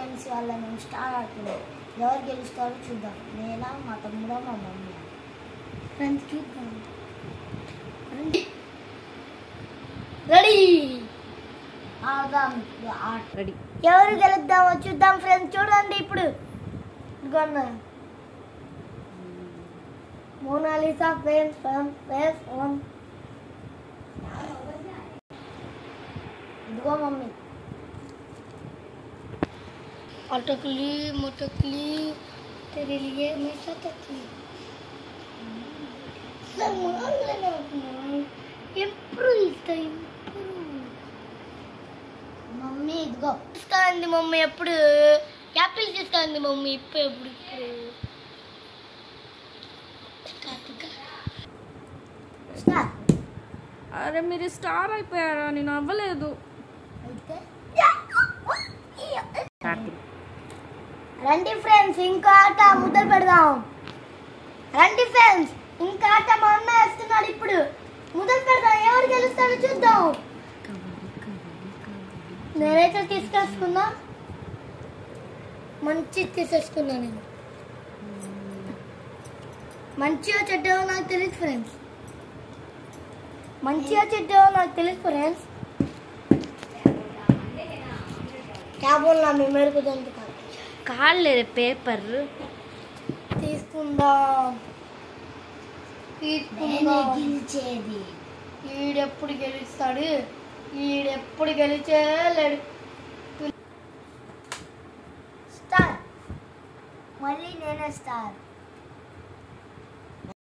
Friends వాళ్ళ మేము star ఆడుతున్నాం. ఎవరు గెలుస్తారో చూద్దాం. నేనా, మా తమ్ముడా, మా మమ్మీ. ఫ్రెండ్స్ చూద్దాం. రెడీ ఆడదాం. రెడీ. ఎవరు గెలుద్దామో చూద్దాం ఫ్రెండ్స్. చూడండి ఇప్పుడు మోనాలిసా ఫ్రెండ్స్ వన్. ఇదిగో మమ్మీ. अटकली मटकली तेरे लिए मैं सटकली सामान लेना ఎప్పుడు వెళ్తాయి మమ్మీ. ఇదిగో ఇస్తాంది మమ్మీ. ఎప్పుడు యాపిల్ ఇస్తాంది మమ్మీ. ఎప్పుడు అరే మీరు స్టార్ అయిపోయారా? నేను అవ్వలేదు. అయితే రండి ఫ్రెండ్స్, ఇంకా ఆట మొదలు పెడదాం. రండి ఫ్రెండ్స్, ఇంకా ఆట మా అన్న వేస్తున్నాడు. ఇప్పుడు మొదలు పెడదాం. ఎవరు గెలుస్తారో చూద్దాం. నేనైతే తీసుకొచ్చుకున్నా. మంచి తీసేసుకున్నా. నేను మంచిగా చెడ్డవో నాకు తెలియదు ఫ్రెండ్స్. మంచిగా చెడ్డవో నాకు తెలియదు ఫ్రెండ్స్. क्या बोलना मैं मेरे को जल्दी కాళ్ళే పేపర్ తీసుకుందాం. గెలిచేది ఈడెప్పుడు గెలుస్తాడు. ఈడెప్పుడు గెలిచేలేడు. స్టార్. మళ్ళీ నేనే స్టార్.